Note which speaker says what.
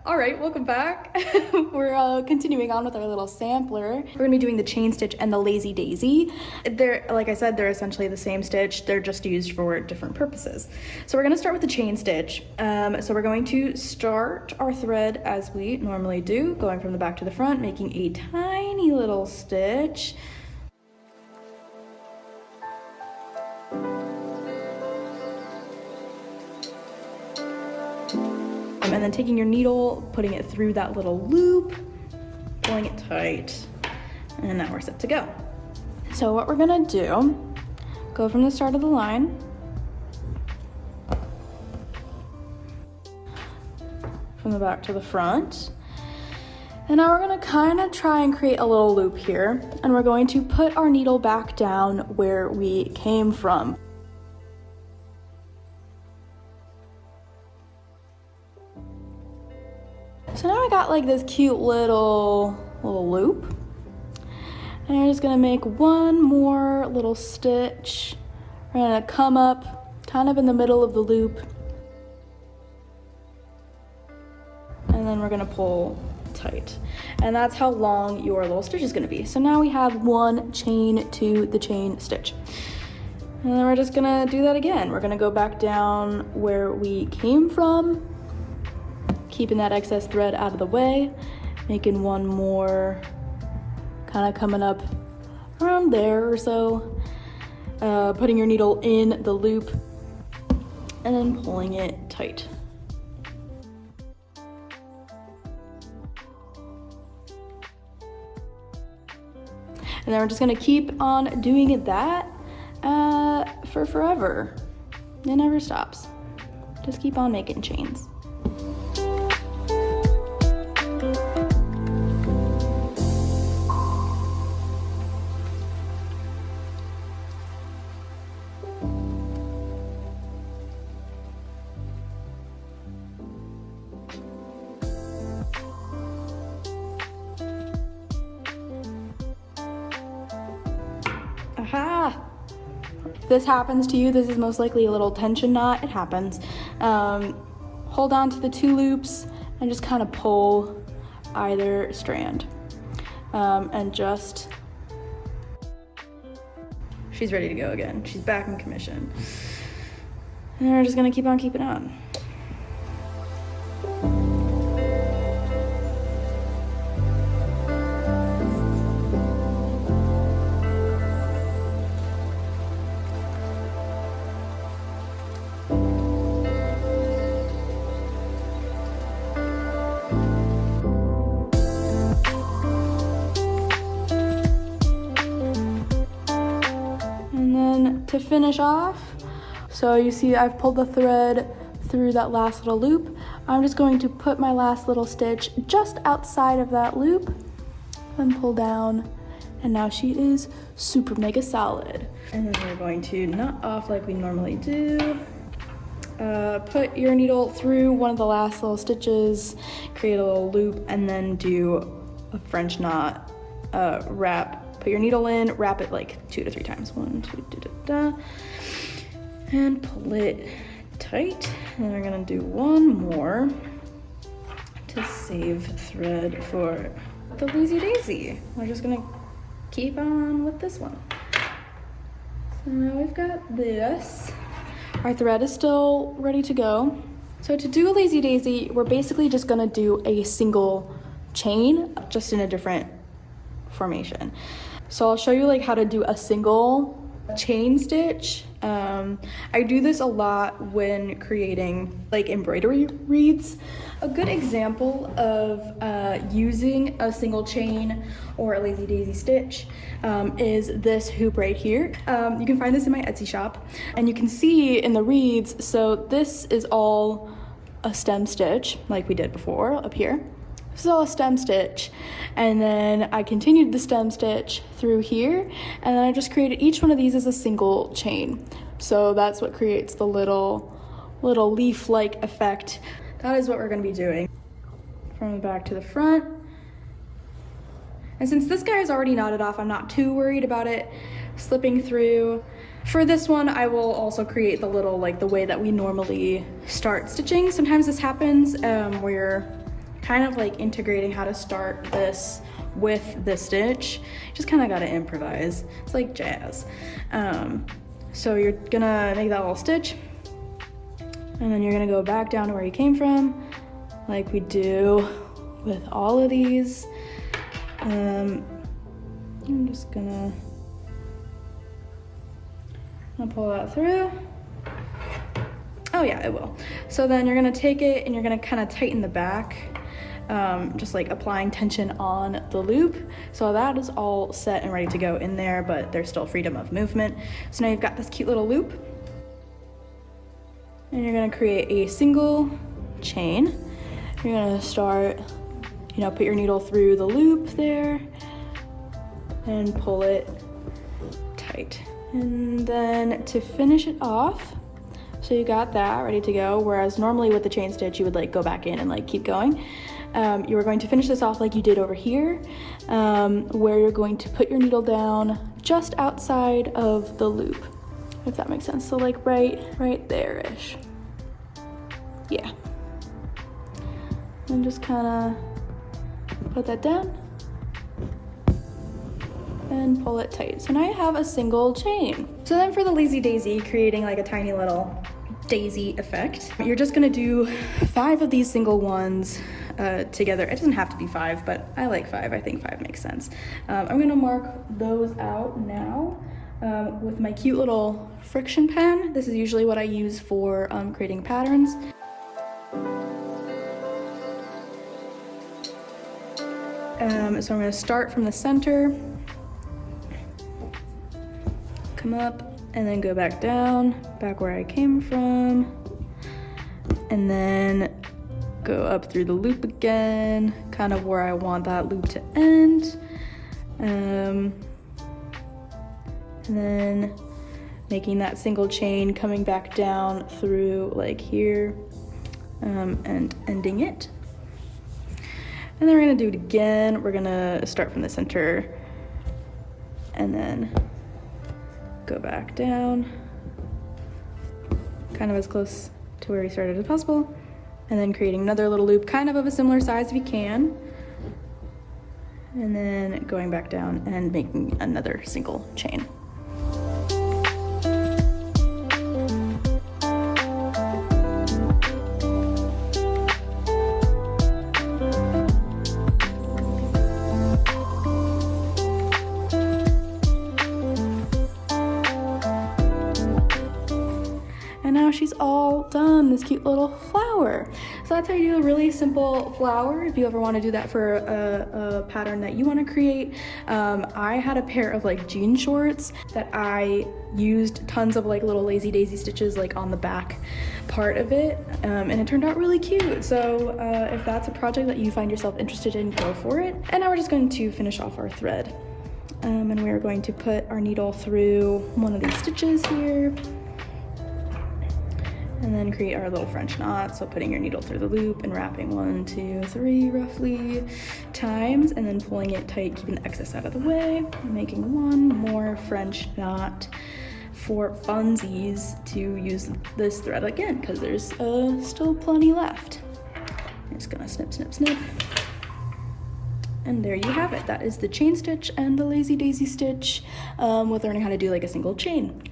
Speaker 1: All right, welcome back. We're continuing on with our little sampler. We're gonna be doing the chain stitch and the lazy daisy. They're, like I said, they're essentially the same stitch. They're just used for different purposes. So we're gonna start with the chain stitch. So we're going to start our thread as we normally do, going from the back to the front, making a tiny little stitch. And then taking your needle, putting it through that little loop, pulling it tight, and now we're set to go. So what we're gonna do, go from the start of the line, from the back to the front, and now we're gonna kind of try and create a little loop here, and we're going to put our needle back down where we came from. So now I got like this cute little loop, and I'm just gonna make one more little stitch. We're gonna come up kind of in the middle of the loop, and then we're gonna pull tight. And that's how long your little stitch is gonna be. So now we have one chain to the chain stitch. And then we're just gonna do that again. We're gonna go back down where we came from, keeping that excess thread out of the way, making one more, kind of coming up around there or so, putting your needle in the loop, and then pulling it tight. And then we're just gonna keep on doing that for forever. It never stops. Just keep on making chains. Aha! If this happens to you, this is most likely a little tension knot. It happens. Hold on to the two loops and just kind of pull either strand. And just, she's ready to go again. She's back in commission. And we're just gonna keep on keeping on. To finish off, so you see I've pulled the thread through that last little loop. I'm just going to put my last little stitch just outside of that loop and pull down, and now she is super mega solid. And then we're going to knot off like we normally do. Put your needle through one of the last little stitches, create a little loop, and then do a French knot, wrap. Put your needle in, wrap it like 2 to 3 times. 1, 2, da, da, da. And pull it tight. And then we're gonna do one more to save thread for the lazy daisy. We're just gonna keep on with this one. So now we've got this. Our thread is still ready to go. So to do a lazy daisy, we're basically just gonna do a single chain, just in a different formation. So I'll show you like how to do a single chain stitch. I do this a lot when creating like embroidery wreaths. A good example of using a single chain or a lazy daisy stitch is this hoop right here. You can find this in my Etsy shop, and you can see in the wreaths, so this is all a stem stitch like we did before up here. This is all a stem stitch, and then I continued the stem stitch through here, and then I just created each one of these as a single chain. So that's what creates the little leaf-like effect. That is what we're gonna be doing from the back to the front. And since this guy is already knotted off, I'm not too worried about it slipping through. For this one, I will also create the little, like the way that we normally start stitching. Sometimes this happens where kind of like integrating how to start this with the stitch. Just kind of got to improvise. It's like jazz. So you're gonna make that little stitch, and then you're gonna go back down to where you came from, like we do with all of these. I'm just gonna pull that through. Oh yeah, it will. So then you're gonna take it and you're gonna kind of tighten the back, just like applying tension on the loop. So that is all set and ready to go in there, but there's still freedom of movement. So now you've got this cute little loop, and you're gonna create a single chain. You're gonna start, put your needle through the loop there and pull it tight. And then to finish it off, so you got that ready to go, whereas normally with the chain stitch, you would like go back in and like keep going. You are going to finish this off like you did over here, where you're going to put your needle down just outside of the loop, if that makes sense. So like right there-ish. Yeah. And just kind of put that down and pull it tight. So now you have a single chain. So then for the lazy daisy, creating like a tiny little daisy effect, you're just gonna do 5 of these single ones together. It doesn't have to be 5, but I like 5. I think 5 makes sense. I'm gonna mark those out now with my cute little friction pen. This is usually what I use for creating patterns. So I'm gonna start from the center, come up, and then go back down, back where I came from, and then go up through the loop again, kind of where I want that loop to end. And then making that single chain, coming back down through like here, and ending it. And then we're gonna do it again. We're gonna start from the center and then go back down, kind of as close to where we started as possible, and then creating another little loop kind of a similar size if you can, and then going back down and making another single chain. And now she's all done, this cute little flower. So that's how you do a really simple flower if you ever want to do that for a pattern that you want to create. I had a pair of like jean shorts that I used tons of like little lazy daisy stitches like on the back part of it, and it turned out really cute. So if that's a project that you find yourself interested in, go for it. And now we're just going to finish off our thread. And we are going to put our needle through one of these stitches here, and then create our little French knot. So putting your needle through the loop and wrapping 1, 2, 3 roughly times, and then pulling it tight, keeping the excess out of the way, and making one more French knot for funsies to use this thread again, because there's still plenty left. I'm just gonna snip, snip, snip. And there you have it. That is the chain stitch and the lazy daisy stitch with learning how to do like a single chain.